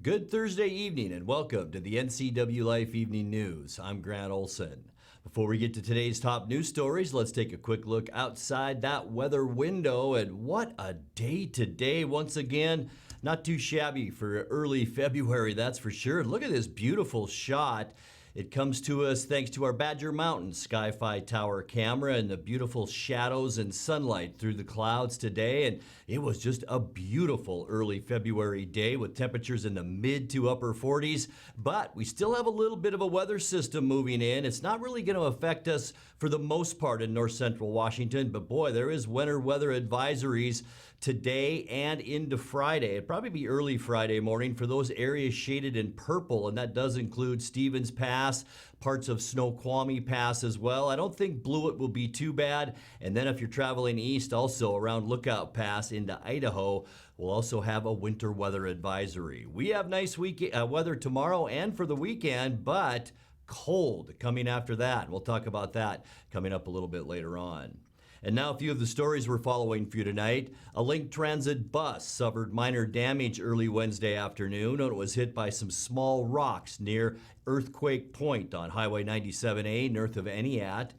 Good Thursday evening and welcome to the NCWLIFE Evening News. I'm Grant Olson. Before we get to today's top news stories, let's take a quick look outside that weather window. And what a day today once again. Not too shabby for early February, that's for sure. Look at this beautiful shot. It comes to us thanks to our Badger Mountain Sky-Fi Tower camera and the beautiful shadows and sunlight through the clouds today. And it was just a beautiful early February day with temperatures in the mid to upper 40s. But we still have a little bit of a weather system moving in. It's not really going to affect us for the most part in north central Washington. But boy, there is winter weather advisories today and into Friday. It'd probably be early Friday morning for those areas shaded in purple. And that does include Stevens Pass, parts of Snoqualmie Pass as well. I don't think Blewett will be too bad. And then if you're traveling east, also around Lookout Pass into Idaho, we'll also have a winter weather advisory. We have nice weather tomorrow and for the weekend, but cold coming after that. We'll talk about that coming up a little bit later on. And now a few of the stories we're following for you tonight. A Link Transit bus suffered minor damage early Wednesday afternoon when it was hit by some small rocks near Earthquake Point on Highway 97A north of Entiat.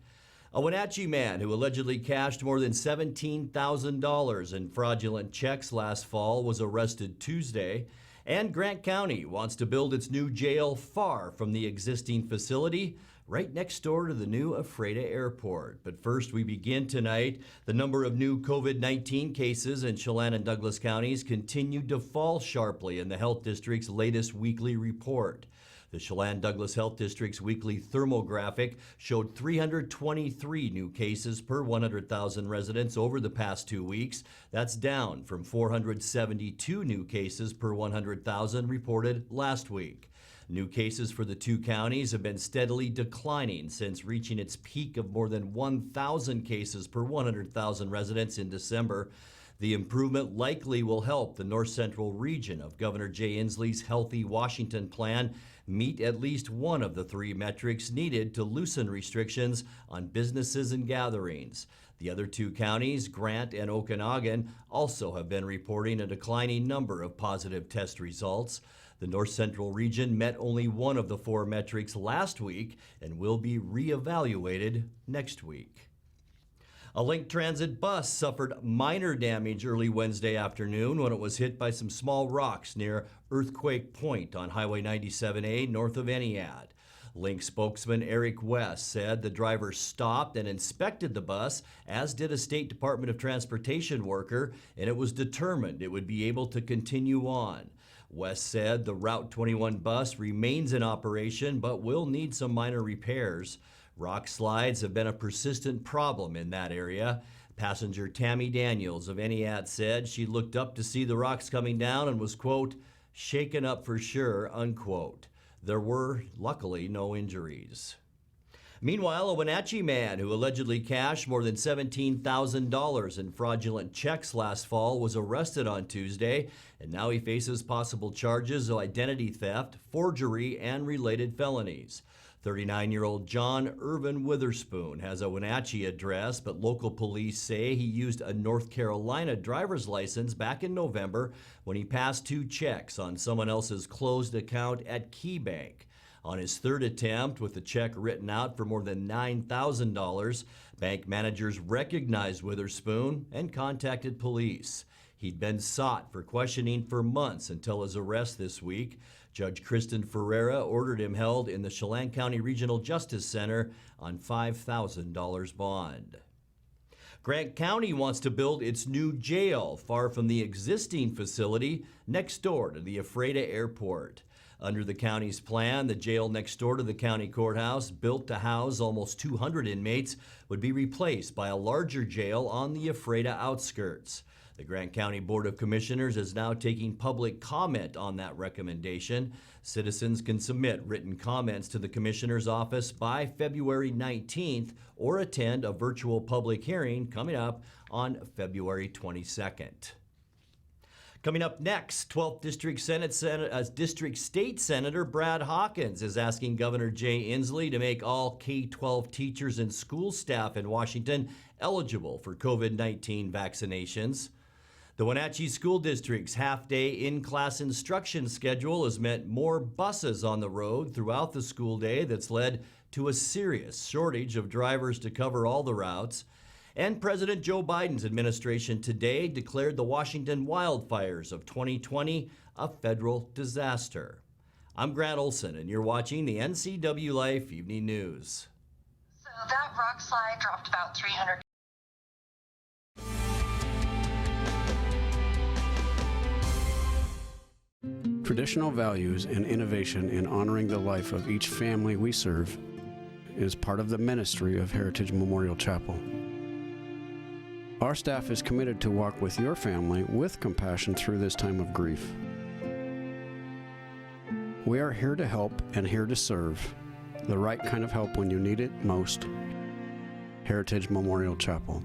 A Wenatchee man who allegedly cashed more than $17,000 in fraudulent checks last fall was arrested Tuesday. And Grant County wants to build its new jail far from the existing facility, right next door to the new Ephrata Airport. But first, we begin tonight. The number of new COVID-19 cases in Chelan and Douglas counties continued to fall sharply in the Health District's latest weekly report. The Chelan-Douglas Health District's weekly thermographic showed 323 new cases per 100,000 residents over the past 2 weeks. That's down from 472 new cases per 100,000 reported last week. New cases for the two counties have been steadily declining since reaching its peak of more than 1,000 cases per 100,000 residents in December. The improvement likely will help the north central region of Governor Jay Inslee's Healthy Washington plan meet at least one of the three metrics needed to loosen restrictions on businesses and gatherings. The other two counties, Grant and Okanagan, also have been reporting a declining number of positive test results. The north central region met only one of the four metrics last week and will be reevaluated next week. A Link Transit bus suffered minor damage early Wednesday afternoon when it was hit by some small rocks near Earthquake Point on Highway 97A north of Entiat. Link spokesman Eric West said the driver stopped and inspected the bus, as did a State Department of Transportation worker, and it was determined it would be able to continue on. West said the Route 21 bus remains in operation but will need some minor repairs. Rock slides have been a persistent problem in that area. Passenger Tammy Daniels of Entiat said she looked up to see the rocks coming down and was, quote, shaken up for sure, unquote. There were, luckily, no injuries. Meanwhile, a Wenatchee man who allegedly cashed more than $17,000 in fraudulent checks last fall was arrested on Tuesday, and now he faces possible charges of identity theft, forgery, and related felonies. 39-year-old John Irvin Witherspoon has a Wenatchee address, but local police say he used a North Carolina driver's license back in November when he passed two checks on someone else's closed account at KeyBank. On his third attempt, with the check written out for more than $9,000, bank managers recognized Witherspoon and contacted police. He'd been sought for questioning for months until his arrest this week. Judge Kristen Ferreira ordered him held in the Chelan County Regional Justice Center on $5,000 bond. Grant County wants to build its new jail far from the existing facility next door to the Ephrata Airport. Under the county's plan, the jail next door to the county courthouse, built to house almost 200 inmates, would be replaced by a larger jail on the Ephrata outskirts. The Grant County Board of Commissioners is now taking public comment on that recommendation. Citizens can submit written comments to the Commissioner's office by February 19th or attend a virtual public hearing coming up on February 22nd. Coming up next, 12th District State Senator Brad Hawkins is asking Governor Jay Inslee to make all K-12 teachers and school staff in Washington eligible for COVID-19 vaccinations. The Wenatchee School District's half-day in-class instruction schedule has meant more buses on the road throughout the school day that's led to a serious shortage of drivers to cover all the routes. And President Joe Biden's administration today declared the Washington wildfires of 2020 a federal disaster. I'm Grant Olson, and you're watching the NCWLIFE Evening News. So that rock slide dropped about 300. Traditional values and innovation in honoring the life of each family we serve is part of the ministry of Heritage Memorial Chapel. Our staff is committed to walk with your family with compassion through this time of grief. We are here to help and here to serve, the right kind of help when you need it most. Heritage Memorial Chapel.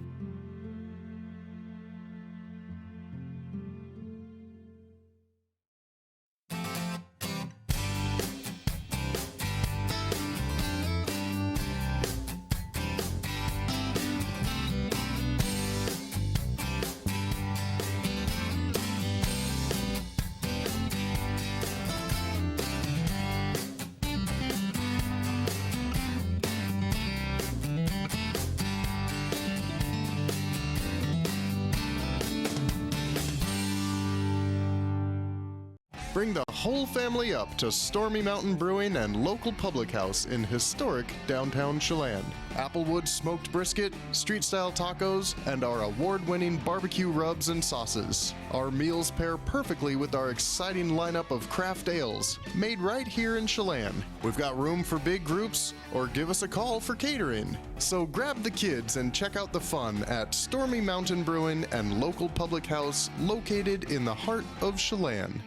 Bring the whole family up to Stormy Mountain Brewing and local public house in historic downtown Chelan. Applewood smoked brisket, street-style tacos, and our award-winning barbecue rubs and sauces. Our meals pair perfectly with our exciting lineup of craft ales, made right here in Chelan. We've got room for big groups, or give us a call for catering. So grab the kids and check out the fun at Stormy Mountain Brewing and local public house located in the heart of Chelan.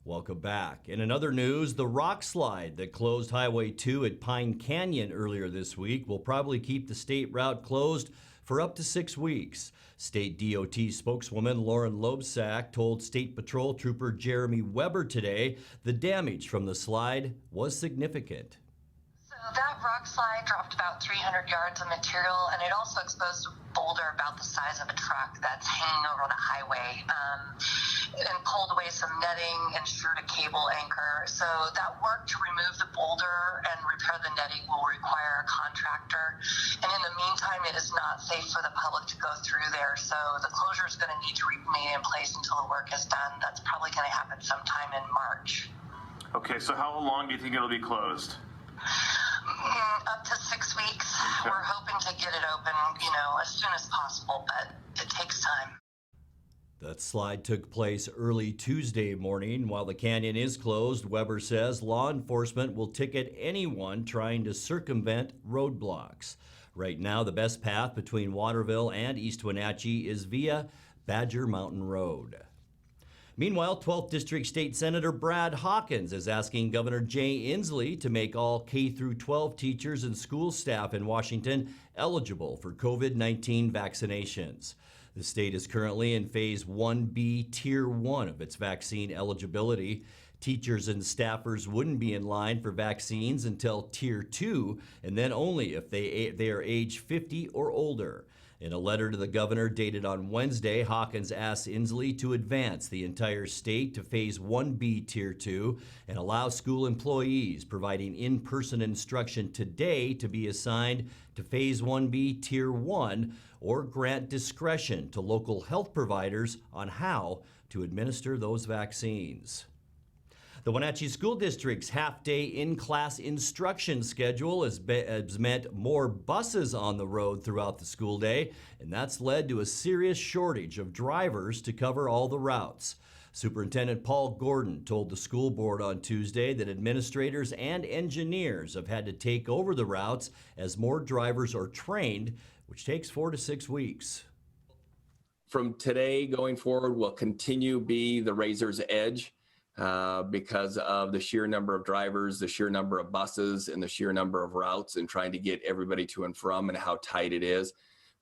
Welcome back. In another news, the rock slide that closed Highway 2 at Pine Canyon earlier this week will probably keep the state route closed for up to 6 weeks. State DOT spokeswoman Lauren Loebsack told State Patrol Trooper Jeremy Weber today the damage from the slide was significant. So that rock slide dropped about 300 yards of material, and it also exposed a boulder about the size of a truck that's hanging over the highway. And pulled away some netting and shored a cable anchor. So that work to remove the boulder and repair the netting will require a contractor. And in the meantime, it is not safe for the public to go through there. So the closure is going to need to remain in place until the work is done. That's probably going to happen sometime in March. Okay, so how long do you think it'll be closed? Up to 6 weeks. Okay. We're hoping to get it open, as soon as possible, but it takes time. That slide took place early Tuesday morning. While the canyon is closed, Weber says law enforcement will ticket anyone trying to circumvent roadblocks. Right now, the best path between Waterville and East Wenatchee is via Badger Mountain Road. Meanwhile, 12th District State Senator Brad Hawkins is asking Governor Jay Inslee to make all K-12 teachers and school staff in Washington eligible for COVID-19 vaccinations. The state is currently in Phase 1B, Tier 1 of its vaccine eligibility. Teachers and staffers wouldn't be in line for vaccines until Tier 2, and then only if they are age 50 or older. In a letter to the governor dated on Wednesday, Hawkins asked Inslee to advance the entire state to Phase 1B Tier 2 and allow school employees providing in-person instruction today to be assigned to Phase 1B Tier 1 or grant discretion to local health providers on how to administer those vaccines. The Wenatchee School District's half-day in-class instruction schedule has meant more buses on the road throughout the school day, and that's led to a serious shortage of drivers to cover all the routes. Superintendent Paul Gordon told the school board on Tuesday that administrators and engineers have had to take over the routes as more drivers are trained, which takes 4 to 6 weeks. From today going forward, will continue be the razor's edge. Because of the sheer number of drivers, the sheer number of buses, and the sheer number of routes, and trying to get everybody to and from and how tight it is.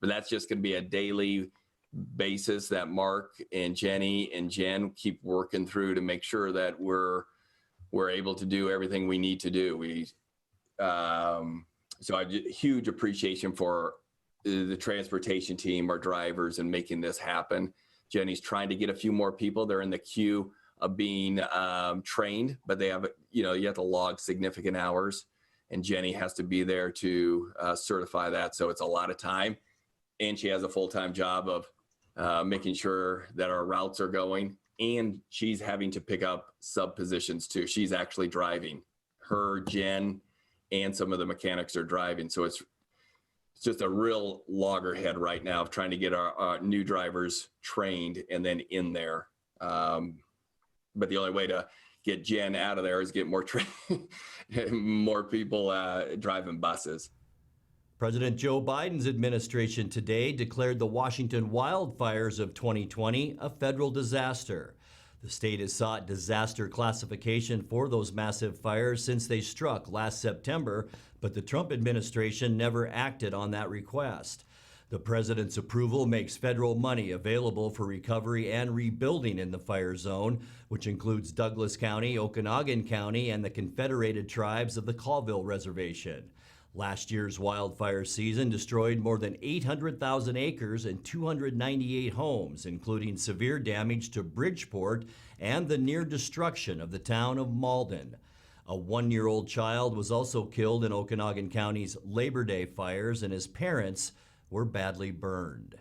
But that's just going to be a daily basis that Mark and Jenny and Jen keep working through to make sure that we're able to do everything we need to do. So huge appreciation for the transportation team, our drivers, and making this happen. Jenny's trying to get a few more people. They're in the queue of being trained, but they have, you have to log significant hours, and Jenny has to be there to certify that. So it's a lot of time, and she has a full-time job of making sure that our routes are going, and she's having to pick up sub positions too. She's actually driving. Her, Jen, and some of the mechanics are driving. So it's just a real loggerhead right now of trying to get our new drivers trained and then in there. But the only way to get Jen out of there is get more more people driving buses. President Joe Biden's administration today declared the Washington wildfires of 2020 a federal disaster. The state has sought disaster classification for those massive fires since they struck last September, but the Trump administration never acted on that request. The president's approval makes federal money available for recovery and rebuilding in the fire zone, which includes Douglas County, Okanogan County, and the Confederated Tribes of the Colville Reservation. Last year's wildfire season destroyed more than 800,000 acres and 298 homes, including severe damage to Bridgeport and the near destruction of the town of Malden. A 1-year-old child was also killed in Okanogan County's Labor Day fires, and his parents were badly burned.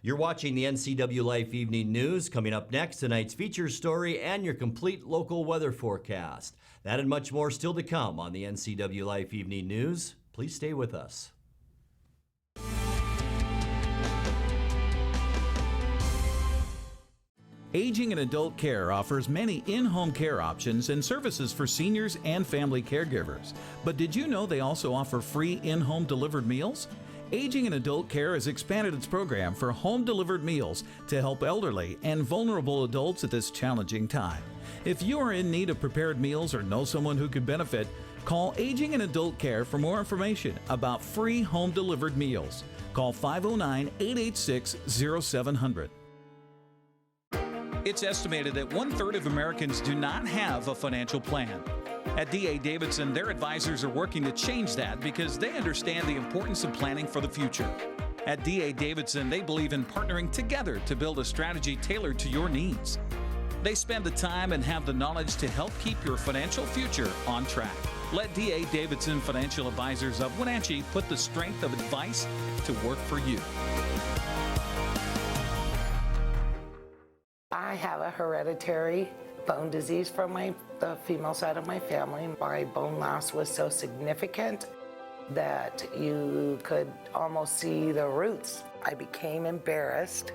You're watching the NCWLIFE Evening News. Coming up next, tonight's feature story and your complete local weather forecast. That and much more still to come on the NCWLIFE Evening News. Please stay with us. Aging and Adult Care offers many in-home care options and services for seniors and family caregivers. But did you know they also offer free in-home delivered meals? Aging and Adult Care has expanded its program for home-delivered meals to help elderly and vulnerable adults at this challenging time. If you are in need of prepared meals or know someone who could benefit, call Aging and Adult Care for more information about free home-delivered meals. Call 509-886-0700. It's estimated that 1/3 of Americans do not have a financial plan. At D.A. Davidson, their advisors are working to change that because they understand the importance of planning for the future. At D.A. Davidson, they believe in partnering together to build a strategy tailored to your needs. They spend the time and have the knowledge to help keep your financial future on track. Let D.A. Davidson Financial Advisors of Wenatchee put the strength of advice to work for you. I have a hereditary bone disease from the female side of my family. My bone loss was so significant that you could almost see the roots. I became embarrassed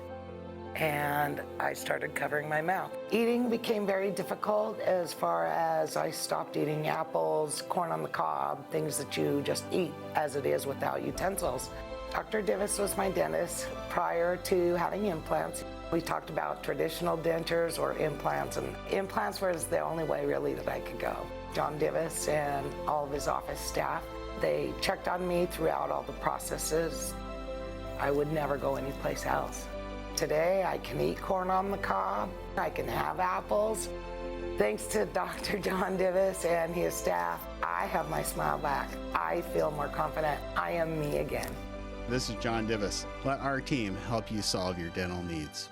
and I started covering my mouth. Eating became very difficult as far as I stopped eating apples, corn on the cob, things that you just eat as it is without utensils. Dr. Divis was my dentist prior to having implants. We talked about traditional dentures or implants, and implants was the only way really that I could go. John Divis and all of his office staff, they checked on me throughout all the processes. I would never go anyplace else. Today I can eat corn on the cob, I can have apples. Thanks to Dr. John Divis and his staff, I have my smile back. I feel more confident. I am me again. This is John Divis. Let our team help you solve your dental needs.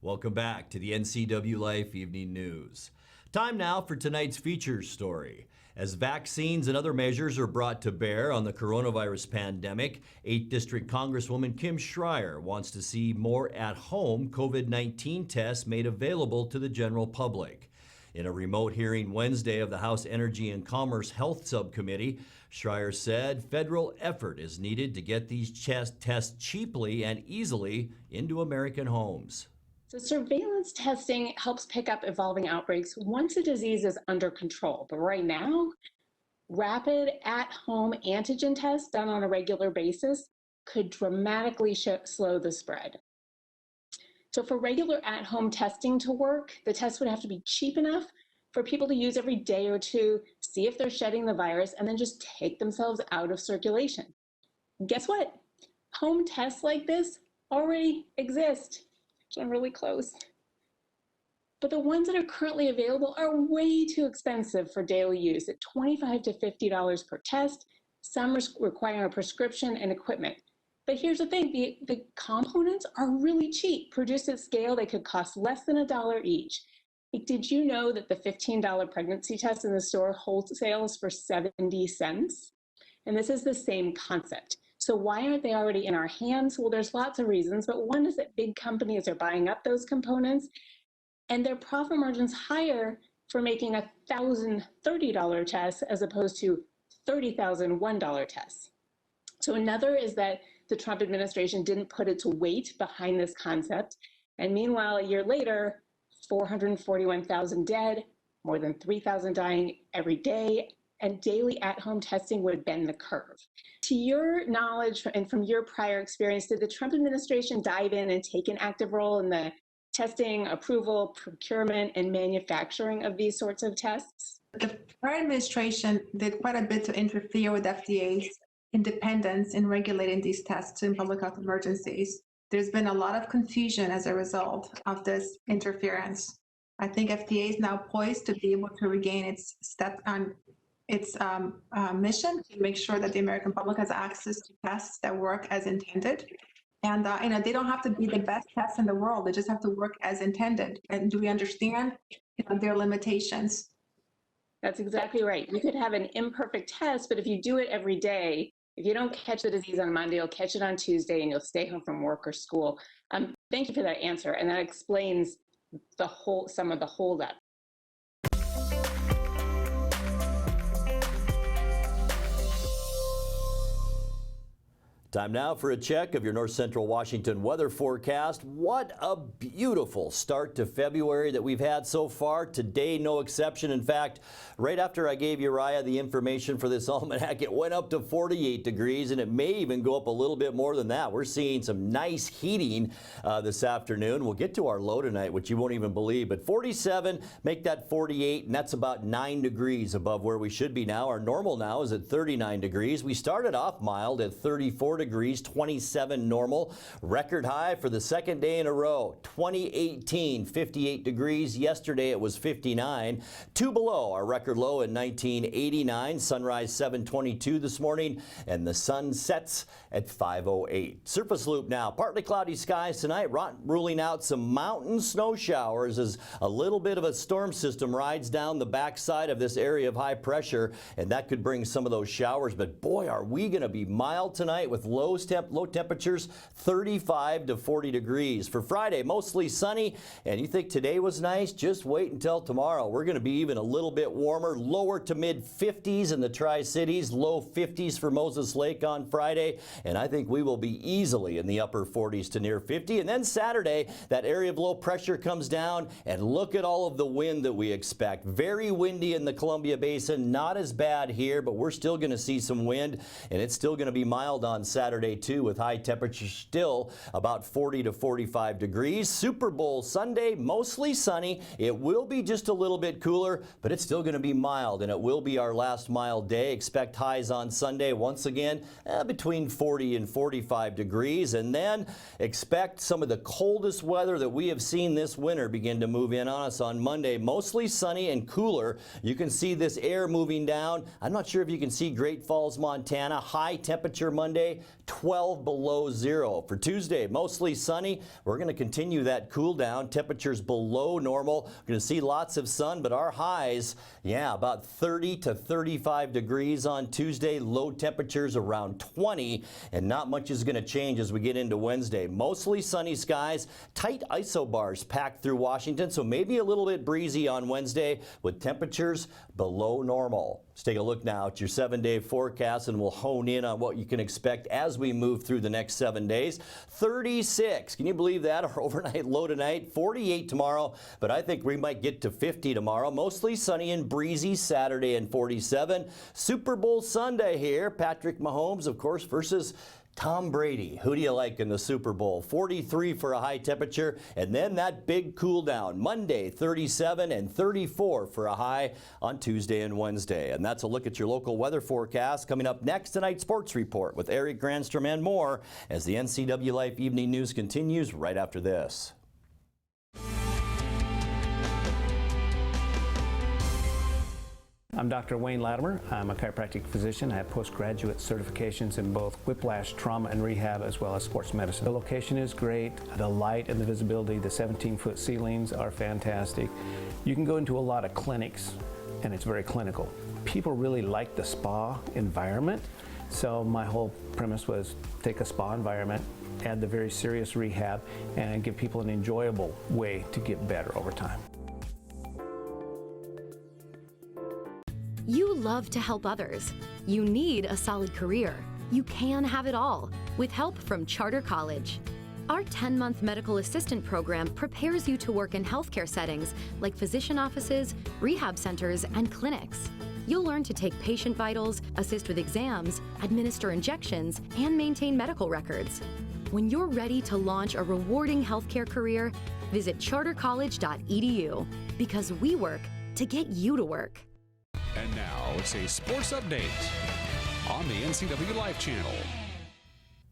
Welcome back to the NCWLIFE Evening News. Time now for tonight's feature story. As vaccines and other measures are brought to bear on the coronavirus pandemic, 8th District Congresswoman Kim Schreier wants to see more at-home COVID-19 tests made available to the general public. In a remote hearing Wednesday of the House Energy and Commerce Health Subcommittee, Schreier said federal effort is needed to get these tests cheaply and easily into American homes. So surveillance testing helps pick up evolving outbreaks once a disease is under control. But right now, rapid at-home antigen tests done on a regular basis could dramatically slow the spread. So for regular at-home testing to work, the test would have to be cheap enough for people to use every day or two, see if they're shedding the virus, and then just take themselves out of circulation. Guess what? Home tests like this already exist. I'm really close. but the ones that are currently available are way too expensive for daily use at $25 to $50 per test. Some require a prescription and equipment. But here's the thing, the components are really cheap. Produced at scale, they could cost less than $1 each. Did you know that the $15 pregnancy test in the store wholesales for 70 cents? And this is the same concept. So why aren't they already in our hands? Well, there's lots of reasons, but one is that big companies are buying up those components and their profit margin's higher for making a $1,030 test as opposed to $30,001 tests. So another is that the Trump administration didn't put its weight behind this concept. And meanwhile, a year later, 441,000 dead, more than 3,000 dying every day, and daily at-home testing would bend the curve. To your knowledge and from your prior experience, did the Trump administration dive in and take an active role in the testing, approval, procurement, and manufacturing of these sorts of tests? The prior administration did quite a bit to interfere with FDA's independence in regulating these tests in public health emergencies. There's been a lot of confusion as a result of this interference. I think FDA is now poised to be able to regain its step on its mission to make sure that the American public has access to tests that work as intended. And they don't have to be the best tests in the world. They just have to work as intended. And do we understand their limitations? That's exactly right. You could have an imperfect test, but if you do it every day, if you don't catch the disease on Monday, you'll catch it on Tuesday and you'll stay home from work or school. Thank you for that answer. And that explains some of the holdup. Time now for a check of your North Central Washington weather forecast. What a beautiful start to February that we've had so far. Today, no exception. In fact, right after I gave Uriah the information for this almanac, it went up to 48 degrees, and it may even go up a little bit more than that. We're seeing some nice heating this afternoon. We'll get to our low tonight, which you won't even believe, but 47, make that 48, and that's about 9 degrees above where we should be now. Our normal now is at 39 degrees. We started off mild at 34 degrees, 27 normal. Record high for the second day in a row, 2018, 58 degrees. Yesterday it was 59. 2 below our record low in 1989. Sunrise 7:22 this morning, and the sun sets at 5:08. Surface loop now. Partly cloudy skies tonight, ruling out some mountain snow showers as a little bit of a storm system rides down the backside of this area of high pressure, and that could bring some of those showers. But boy, are we going to be mild tonight with low temperatures, 35 to 40 degrees. For Friday, mostly sunny, and you think today was nice? Just wait until tomorrow. We're going to be even a little bit warmer, lower to mid 50s in the Tri-Cities, low 50s for Moses Lake on Friday, and I think we will be easily in the upper 40s to near 50. And then Saturday, that area of low pressure comes down, and look at all of the wind that we expect. Very windy in the Columbia Basin, not as bad here, but we're still going to see some wind, and it's still going to be mild on Saturday too, with high temperatures still about 40 to 45 degrees. Super Bowl Sunday, mostly sunny. It will be just a little bit cooler, but it's still going to be mild, and it will be our last mild day. Expect highs on Sunday once again between 40 and 45 degrees, and then expect some of the coldest weather that we have seen this winter begin to move in on us on Monday. Mostly sunny and cooler. You can see this air moving down. I'm not sure if you can see Great Falls, Montana. High temperature Monday, 12 below zero. For Tuesday, mostly sunny. We're going to continue that cool down. Temperatures below normal. We're going to see lots of sun, but our highs, about 30 to 35 degrees on Tuesday. Low temperatures around 20, and not much is going to change as we get into Wednesday. Mostly sunny skies. Tight isobars packed through Washington, so maybe a little bit breezy on Wednesday with temperatures below normal. Let's take a look now at your 7-day forecast, and we'll hone in on what you can expect as we move through the next 7 days. 36, can you believe that? Our overnight low tonight, 48 tomorrow, but I think we might get to 50 tomorrow. Mostly sunny and breezy Saturday, and 47. Super Bowl Sunday here. Patrick Mahomes, of course, versus Tom Brady. Who do you like in the Super Bowl? 43 for a high temperature, and then that big cool down. Monday, 37 and 34 for a high on Tuesday and Wednesday. And that's a look at your local weather forecast. Coming up next, tonight's sports report with Eric Granstrom and more as the NCWLIFE Evening News continues right after this. I'm Dr. Wayne Latimer. I'm a chiropractic physician. I have postgraduate certifications in both whiplash, trauma, and rehab, as well as sports medicine. The location is great. The light and the visibility, the 17-foot ceilings are fantastic. You can go into a lot of clinics, and it's very clinical. People really like the spa environment, so my whole premise was take a spa environment, add the very serious rehab, and give people an enjoyable way to get better over time. You love to help others. You need a solid career. You can have it all with help from Charter College. Our 10-month medical assistant program prepares you to work in healthcare settings like physician offices, rehab centers, and clinics. You'll learn to take patient vitals, assist with exams, administer injections, and maintain medical records. When you're ready to launch a rewarding healthcare career, visit chartercollege.edu because we work to get you to work. And now it's a sports update on the NCWLIFE channel.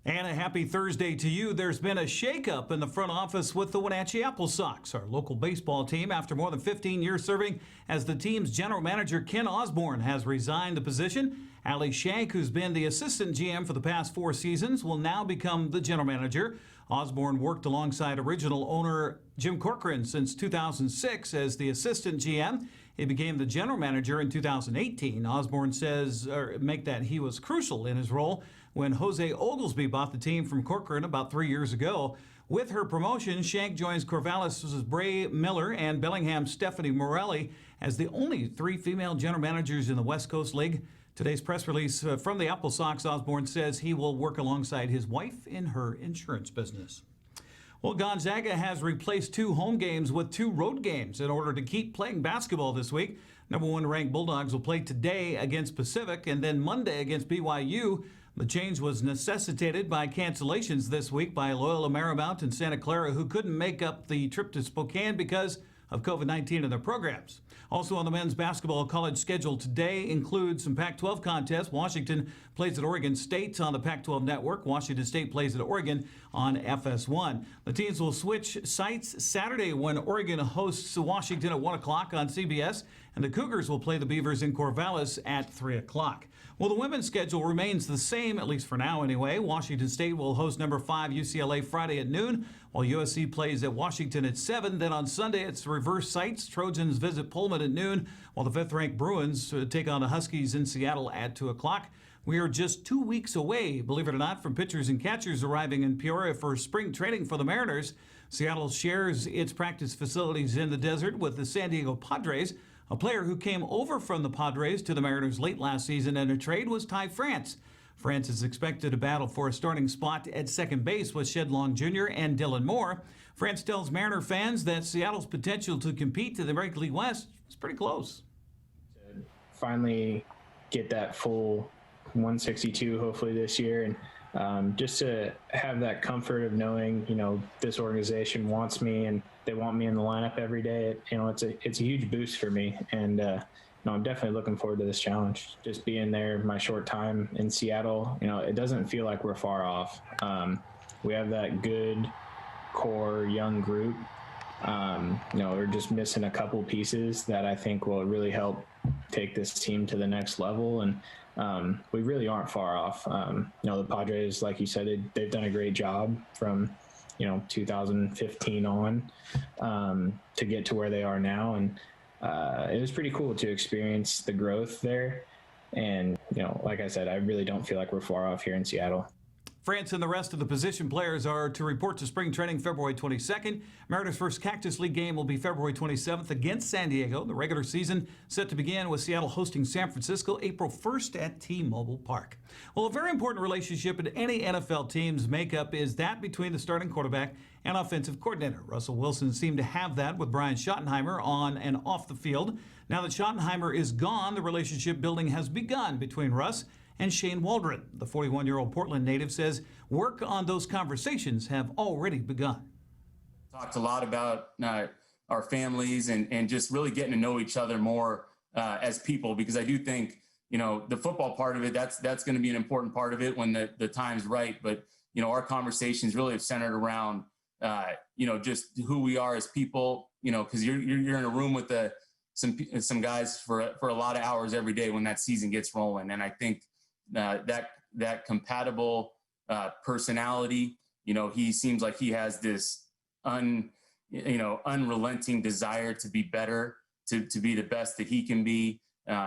And a happy Thursday to you. There's been a shakeup in the front office with the Wenatchee Apple Sox. Our local baseball team, after more than 15 years serving as the team's general manager, Ken Osborne, has resigned the position. Ali Shank, who's been the assistant GM for the past 4 seasons, will now become the general manager. Osborne worked alongside original owner Jim Corcoran since 2006 as the assistant GM. He became the general manager in 2018. Osborne says he was crucial in his role when Jose Oglesby bought the team from Corcoran about 3 years ago. With her promotion, Shank joins Corvallis' Bray Miller and Bellingham's Stephanie Morelli as the only 3 female general managers in the West Coast League. Today's press release from the Apple Sox, Osborne says he will work alongside his wife in her insurance business. Well, Gonzaga has replaced 2 home games with 2 road games in order to keep playing basketball this week. Number 1 ranked Bulldogs will play today against Pacific and then Monday against BYU. The change was necessitated by cancellations this week by Loyola Marymount and Santa Clara, who couldn't make up the trip to Spokane because of COVID-19 in their programs. Also on the men's basketball college schedule today includes some Pac-12 contests. Washington plays at Oregon State on the Pac-12 network. Washington State plays at Oregon on FS1. The teams will switch sites Saturday when Oregon hosts Washington at 1 o'clock on CBS, and the Cougars will play the Beavers in Corvallis at 3 o'clock. Well, the women's schedule remains the same, at least for now anyway. Washington State will host number 5 UCLA Friday at noon, while USC plays at Washington at 7. Then on Sunday, it's reverse sites. Trojans visit Pullman at noon, while the 5th-ranked Bruins take on the Huskies in Seattle at 2 o'clock. We are just 2 weeks away, believe it or not, from pitchers and catchers arriving in Peoria for spring training for the Mariners. Seattle shares its practice facilities in the desert with the San Diego Padres. A player who came over from the Padres to the Mariners late last season in a trade was Ty France. France is expected to battle for a starting spot at second base with Shed Long Jr. and Dylan Moore. France tells Mariner fans that Seattle's potential to compete to the American League West is pretty close. Finally get that full 162 hopefully this year, and just to have that comfort of knowing, this organization wants me and they want me in the lineup every day. It's a huge boost for me, and I'm definitely looking forward to this challenge. Just being there my short time in Seattle, it doesn't feel like we're far off. We have that good core young group. We're just missing a couple pieces that I think will really help take this team to the next level, and we really aren't far off. The Padres, like you said, they've done a great job from 2015 on to get to where they are now, and it was pretty cool to experience the growth there. And like I said, I really don't feel like we're far off here in Seattle. France and the rest of the position players are to report to spring training February 22nd. Mariners' first Cactus League game will be February 27th against San Diego. The regular season set to begin with Seattle hosting San Francisco April 1st at T-Mobile Park. Well, a very important relationship in any NFL team's makeup is that between the starting quarterback and offensive coordinator. Russell Wilson seemed to have that with Brian Schottenheimer on and off the field. Now that Schottenheimer is gone, the relationship building has begun between Russ and Shane Waldron. The 41-year-old Portland native says work on those conversations have already begun. Talked a lot about our families and just really getting to know each other more as people, because I do think, the football part of it, that's going to be an important part of it when the time's right. But, our conversations really have centered around, just who we are as people, because you're in a room with some guys for a lot of hours every day when that season gets rolling. And I think that compatible personality, he seems like he has this unrelenting desire to be better, to be the best that he can be.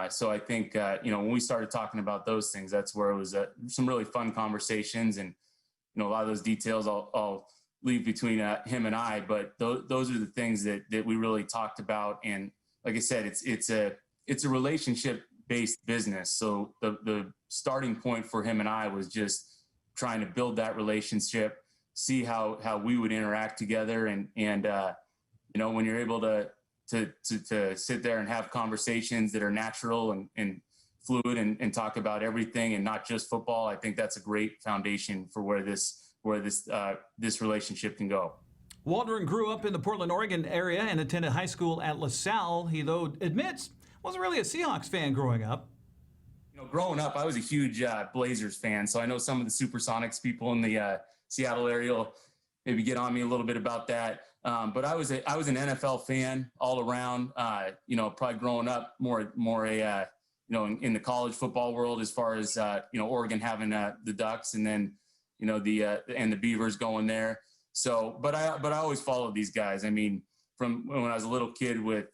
So I think, when we started talking about those things, that's where it was some really fun conversations. And, a lot of those details I'll leave between him and I, but those are the things that we really talked about. And like I said, it's a relationship-based business. So the starting point for him and I was just trying to build that relationship, see how we would interact together. And when you're able to sit there and have conversations that are natural and fluid and talk about everything and not just football, I think that's a great foundation for where this relationship can go. Waldron grew up in the Portland, Oregon area and attended high school at LaSalle. He, though, admits wasn't really a Seahawks fan growing up. Growing up, I was a huge Blazers fan, so I know some of the Supersonics people in the Seattle area will maybe get on me a little bit about that. But I was an NFL fan all around. Probably growing up more in the college football world, as far as Oregon having the Ducks, and then and the Beavers going there. So, but I always followed these guys. I mean, from when I was a little kid with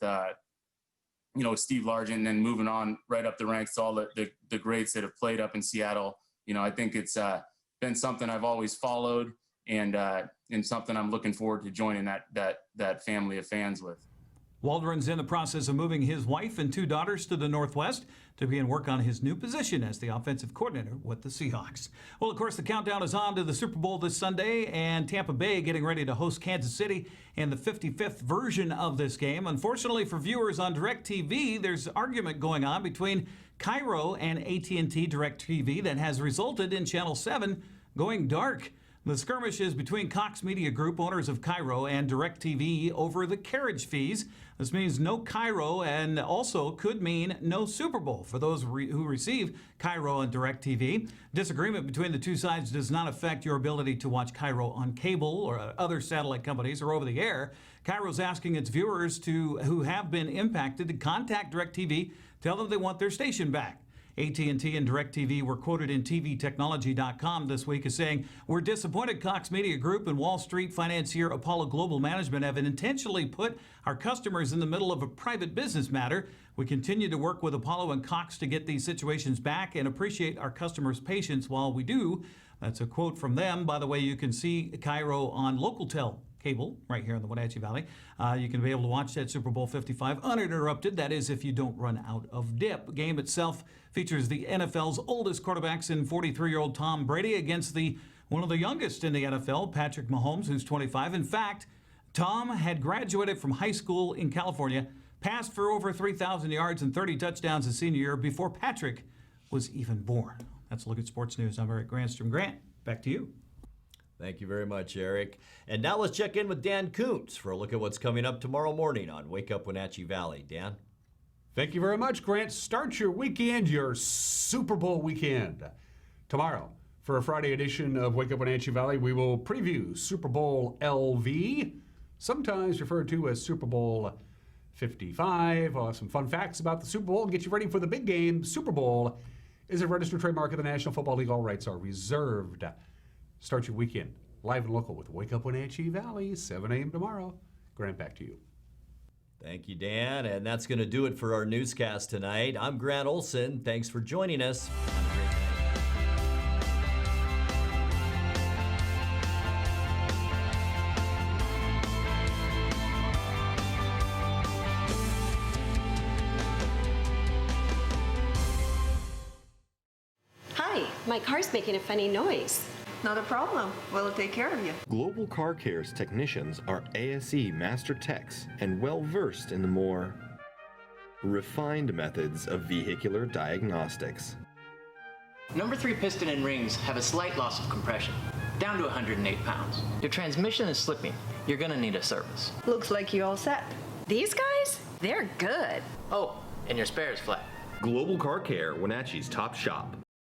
Steve Largent, and then moving on right up the ranks to all the greats that have played up in Seattle. I think it's been something I've always followed, and something I'm looking forward to joining that family of fans with. Waldron's in the process of moving his wife and 2 daughters to the Northwest to begin work on his new position as the offensive coordinator with the Seahawks. Well, of course, the countdown is on to the Super Bowl this Sunday, and Tampa Bay getting ready to host Kansas City in the 55th version of this game. Unfortunately for viewers on DirecTV, there's argument going on between Cairo and AT&T DirecTV that has resulted in Channel 7 going dark. The skirmish is between Cox Media Group, owners of Cairo, and DirecTV over the carriage fees. This means no Cairo, and also could mean no Super Bowl for those who receive Cairo and DirecTV. Disagreement between the two sides does not affect your ability to watch Cairo on cable or other satellite companies or over the air. Cairo's asking its viewers who have been impacted to contact DirecTV, tell them they want their station back. AT&T and DirecTV were quoted in TVTechnology.com this week as saying, "We're disappointed Cox Media Group and Wall Street financier Apollo Global Management have intentionally put our customers in the middle of a private business matter. We continue to work with Apollo and Cox to get these situations back and appreciate our customers' patience while we do." That's a quote from them. By the way, you can see Cairo on LocalTel cable right here in the Wenatchee Valley. You can be able to watch that Super Bowl 55 uninterrupted. That is, if you don't run out of dip. The game itself features the NFL's oldest quarterbacks in 43-year-old Tom Brady against one of the youngest in the NFL, Patrick Mahomes, who's 25. In fact, Tom had graduated from high school in California, passed for over 3,000 yards and 30 touchdowns his senior year before Patrick was even born. That's a look at sports news. I'm Eric Granstrom. Grant, back to you. Thank you very much, Eric. And now let's check in with Dan Kuntz for a look at what's coming up tomorrow morning on Wake Up Wenatchee Valley. Dan? Thank you very much, Grant. Start your weekend, your Super Bowl weekend. Tomorrow, for a Friday edition of Wake Up Wenatchee Valley, we will preview Super Bowl LV, sometimes referred to as Super Bowl 55. We'll have some fun facts about the Super Bowl and get you ready for the big game. Super Bowl is a registered trademark of the National Football League. All rights are reserved. Start your weekend live and local with Wake Up Wenatchee Valley, 7 a.m. tomorrow. Grant, back to you. Thank you, Dan. And that's going to do it for our newscast tonight. I'm Grant Olson. Thanks for joining us. Hi, my car's making a funny noise. Not a problem. We'll take care of you. Global Car Care's technicians are ASE Master Techs and well-versed in the more refined methods of vehicular diagnostics. Number 3 piston and rings have a slight loss of compression, down to 108 pounds. Your transmission is slipping. You're gonna need a service. Looks like you all set. These guys? They're good. Oh, and your spare is flat. Global Car Care, Wenatchee's top shop.